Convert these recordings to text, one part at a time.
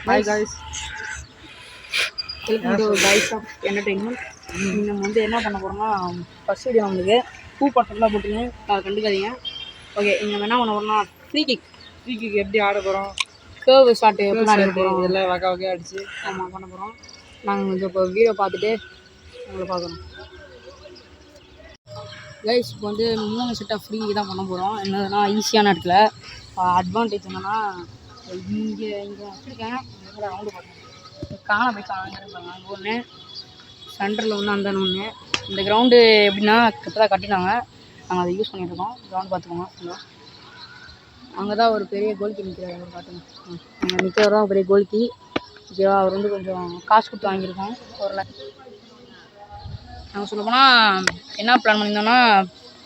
Hi guys. Welcome to Guys of Entertainment. நம்ம வந்து என்ன பண்ண போறோம்னா ஃபர்ஸ்ட் வீடியோ உங்களுக்கு பூ பட்டெல்லாம் போட்டுங்க கண்டுக்காதீங்க. ஓகே இங்கே என்ன பண்ண போறோம்னா ஃப்ரீ கிக் எப்படி ஆட போகிறோம், கேர்வ் ஷாட் எப்படி ஆட போகிறோம், இதெல்லாம் வகையாக அடிச்சு ஆமாம் பண்ண போகிறோம். நாங்கள் கொஞ்சம் இப்போ வீடியோ பார்த்துட்டு உங்களை பார்க்குறோம். கைஸ் இப்போ வந்து 3 செட் ஆஃப் ஃப்ரீ தான் பண்ண போகிறோம். என்னதுன்னா ஈஸியான இடத்துல. அட்வான்டேஜ் என்னென்னா இங்கே வச்சுருக்கேன் ரவுண்டு பார்க்கணும் காண போய் காணுங்க. அங்கே ஒன்று சென்டரில் ஒன்று அந்த ஒன்று. இந்த கிரவுண்டு எப்படின்னா இப்போ தான் கட்டினாங்க, நாங்கள் அதை யூஸ் பண்ணிகிட்ருக்கோம். கிரவுண்டு பார்த்துக்கோங்க ஃபுல்லாக. அங்கே தான் ஒரு பெரிய கோல்கி நிற்கிறார், அவர் பார்த்துங்க. அங்கே நிற்கிறவர் தான் பெரிய கோல்கி. ஓகேவா, அவர் வந்து கொஞ்சம் காசு கொடுத்து வாங்கியிருக்கோம். ஒரு நாங்கள் சொல்ல போனால் என்ன பிளான் பண்ணியிருந்தோம்னா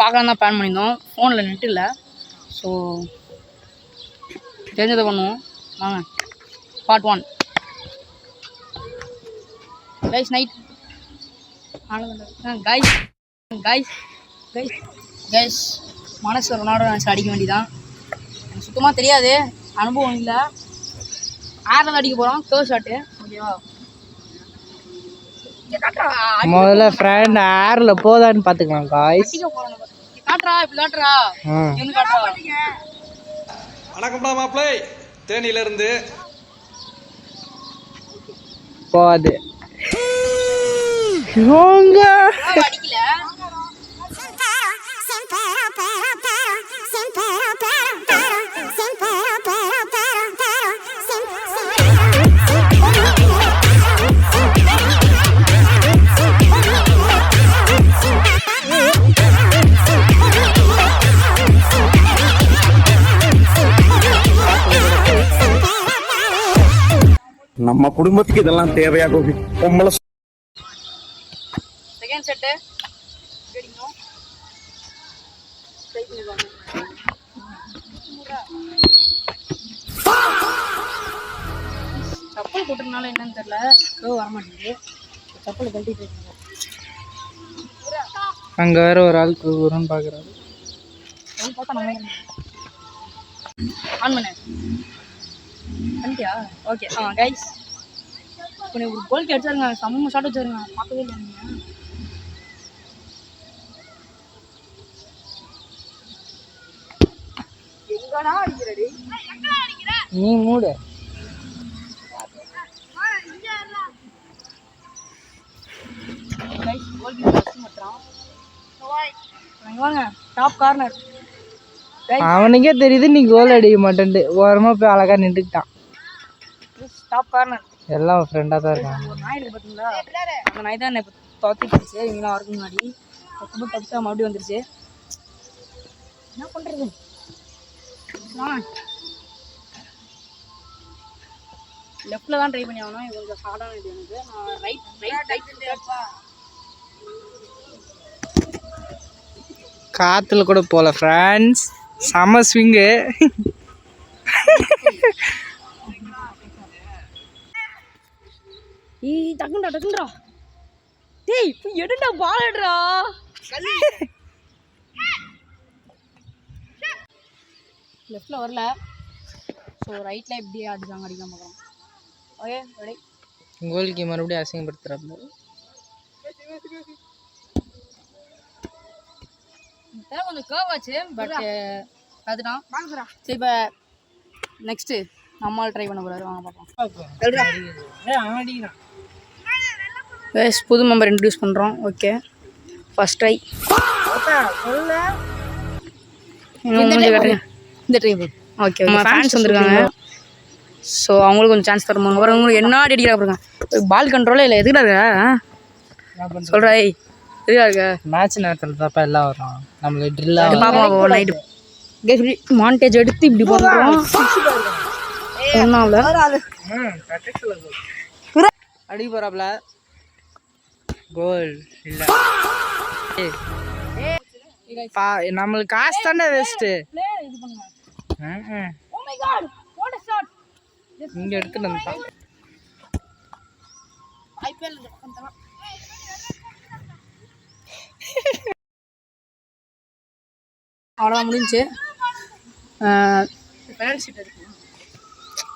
பார்க்கலாம் தான் பிளான் பண்ணியிருந்தோம். ஃபோனில் நெட் இல்லை, ஸோ தெரிஞ்சதை பண்ணுவோம். வாங்க பார்ட் 1 கைஸ். நைட் கைஸ் மனசு ரொனால்டோ நினச்சி அடிக்க வேண்டியதான். எனக்கு சுத்தமாக தெரியாது, அனுபவம் இல்லை. ஆரில் அடிக்க போகிறோம் கேர்வ் ஷாட்டு. ஓகேவா, முதல்ல ஃப்ரெண்ட் ஏர்ல போதான்னு பாத்துக்கலாம் गाइस. காட்றா இப்ப காட்றா என்ன காட்றா. வணக்கம்டா மாப்ளை, தேனில இருந்து போது ரோங்க அடிக்கல. நம்ம குடும்பத்துக்கு இதெல்லாம் தேவையா கோபி? பொம்பளை செகண்ட் செட் கேடிங்க ட்ரை பண்ணி பாருங்க. சப்பல் போட்டறனால என்னன்னு தெரியல, கோ வர மாட்டேங்குது. சப்பல் கழட்டிட்டு இருக்கீங்க. அங்க வேற ஒரு ஆள் வரும்னு பாக்குறாரு. அவன் பார்த்தா நம்ம ஆன் பண்ணு பண்ணிட்டியா? ஓகே. கைஸ் இப்போ ஒரு கோல்கி அடிச்சாருங்க, செம்ம ஷாட் வச்சாருங்க, பார்க்கவே இல்லை நீங்கள். எங்கடா அடிக்கிறடி நீ மூடு. Guys கோல்கி first மாட்றான். வாங்க டாப் கார்னர். அவனுக்கே தெரியுது நீ கோல் அடிக்க மாட்டேன்ட்டு ஓரமா போய் அழகா நின்றுட்டான். டாப் கார்னர் எல்லாம் ஃப்ரெண்டா தான் இருக்காங்க. ஒரு நாய் இருக்கு பார்த்தீங்களா, அந்த நாய் தான் இப்போ தோத்திடுச்சு. இவங்களாம் வரதுக்கு முன்னாடி ரொம்ப தப்பிச்சா மறுபடியும் வந்துருச்சு. என்ன பண்ணுறது? லெஃப்டில் தான் ட்ரை பண்ணி ஆகணும். இது கொஞ்சம் ஹார்டான இது எனக்கு. நான் ரைட் காத்துல கூட போல ஃப்ரெண்ட்ஸ், செம ஸ்விங்கு. டக்குன்றா டேய் எடுடா பால் எடுடா. லெஃப்ட்ல வரல, ஸோ ரைட்ல எப்படி அடிச்சாங்க அடிக்காம பார்க்குறோம். Okay ready. கோல்கி மறுபடியும் அசிங்கப்படுத்துறாப்ல. கொஞ்சம் கேர்வ் ஆச்சு, பட் அதுதான் சரி. இப்போ நெக்ஸ்ட்டு நம்மளால் ட்ரை பண்ண போகிறாரு, வாங்க பார்ப்போம். புது மெம்பர் இன்ட்ரடியூஸ் பண்ணுறோம். Okay first try. இந்த ட்ரை ஓகே. நம்ம ஃபேன்ஸ் வந்திருக்காங்க, ஸோ அவங்களுக்கு கொஞ்சம் சான்ஸ் தருவாங்க. அப்புறம் உங்களுக்கு என்ன அடிக்கிறா பாருங்க, பால் கண்ட்ரோலே இல்லை. எதுக்குடா இருக்க சொல்கிறா? எதுக்காக இருக்க? மேட்ச் நேரத்தில் தாப்பா எல்லாம் வரும். நம்மள ட்ரில்லா பாப்பா நைட்டு மாண்டேஜ் எடுத்து இப்படி போடுறோம். அடி போறாப்ல. கோல் இல்ல. நம்மளுக்கு காசு தானே வேஸ்ட். இங்க எடுத்துட்டு வந்துட்டான். அவ்வளோதான் முடிஞ்சு.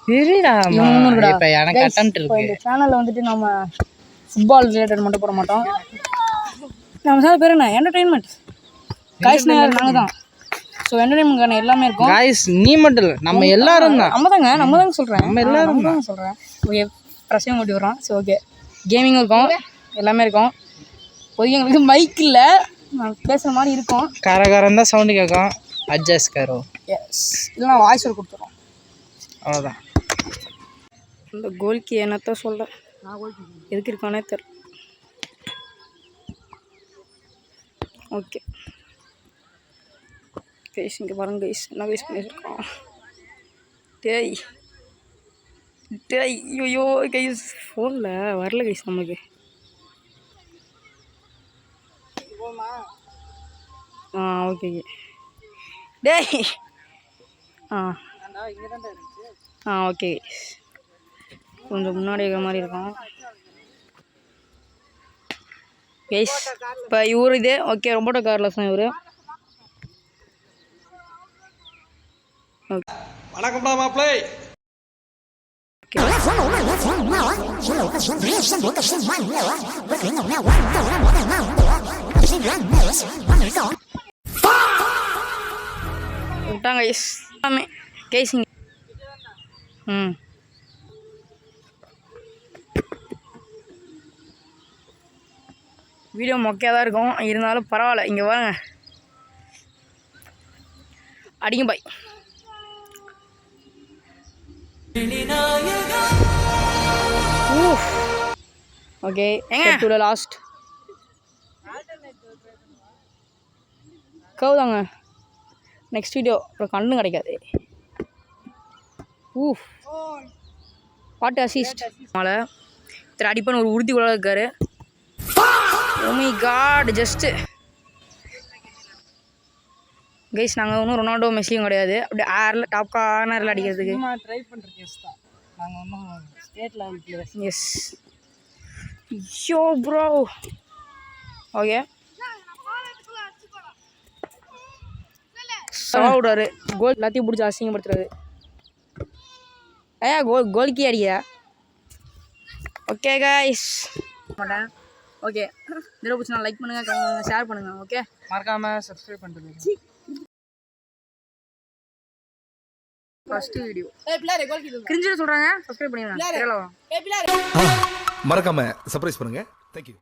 சரிடா இவன் இருக்குடா. இப்போ எனக்கு Guys, அட்டம்ப்ட் இப்போ இருக்கு. இந்த சேனலில் வந்துட்டு நம்ம ஃபுட்பால் ரிலேட்டட் மட்டும் போட மாட்டோம். நம்ம சேனல் பேர் என்ன, என்டர்டெயின்மெண்ட். காய்ஸ்னா நாங்கள் தான். ஸோ என்டர்டெயின்மெண்ட்கான எல்லாமே இருக்கும். காய்ஸ் நீ மட்டும் இல்லை, நம்ம எல்லாரும் தான். நம்ம தாங்க சொல்கிறேன். நம்ம எல்லாரும் தான் சொல்கிறேன். ஓகே, பிரச்சனை ஓட்டி வரோம். ஸோ ஓகே, கேமிங் இருக்கும், எல்லாமே இருக்கும். இப்போதைக்கு எங்களுக்கு மைக் இல்லை, நான் பேசுகிற மாதிரி இருக்கும். கரகரம் தான் சவுண்டு கேட்கும். அட்ஜஸ்ட் கரோ. எஸ், இல்லைனா வாய்ஸ் ஒரு கொடுத்துரும். அவ்வளோதான். இந்த கோல்கி என்னத்தான் சொல்ல, எதுக்கு இருக்கானே தெரியல. ஓகே கைஸ், இங்கே பாருங்க கைஸ், என்ன கைஸ் பண்ணியிருக்கான். டேய் ஐயோ கைஸ், ஃபோனில் வரல கைஸ் நம்மளுக்கு. ஓகே டேய் ஓகே, கொஞ்சம் முன்னாடி இருக்கிற மாதிரி இருக்கும் கைஸ். இப்போ இவர் இது ஓகே, ரொம்போட்டோ கார்லஸ் தான் இவர். வணக்கம்டா மாப்பிளை. விட்டாங்க கைஸ் எல்லாமே கைஸ். வீடியோ மொக்கையாக தான் இருக்கும், இருந்தாலும் பரவாயில்ல. இங்கே வாங்க, அடிங்க பாய். ஓகே, எங்க லாஸ்ட் கவு தாங்க. நெக்ஸ்ட் வீடியோ அப்புறம் கண்ணு கிடைக்காது. பாட்டு அசிஸ்ட் மழை இத்தனை அடிப்பான ஒரு உறுதி கூட இருக்காரு. Oh my God, just guys, நாங்கள் ஒன்றும் ரொனால்டோ மெஸ்ஸியும் கிடையாது. அப்படியே ஆரில் டாப் கார்னரில் அடிக்கிறதுக்கு ட்ரை பண்ணுற கேஸ் தான். நாங்கள் ஒன்றும் ஸ்டேட் லெவல் பிளேயர்ஸ். எஸ் யோ ப்ரோ. ஓகே, விடாரு கோல் எல்லாத்தையும் பிடிச்சி அசிங்கப்படுத்துறாரு. கோல்கி அடியா. ஓகே கைஸ், மாட்டேன். ஓகே, வீடியோ பிடிச்சா லைக் பண்ணுங்கள், கமெண்ட் பண்ணுங்கள், ஷேர் பண்ணுங்கள். ஓகே, மறக்காமல் சப்ஸ்கிரைப் பண்ணிட்டு ஃபர்ஸ்ட் வீடியோ கிரிஞ்சில் சொல்கிறாங்க, சப்ஸ்கிரைப் பண்ணிடுங்க. மறக்காம சர்ப்ரைஸ் பண்ணுங்க. தேங்க்யூ.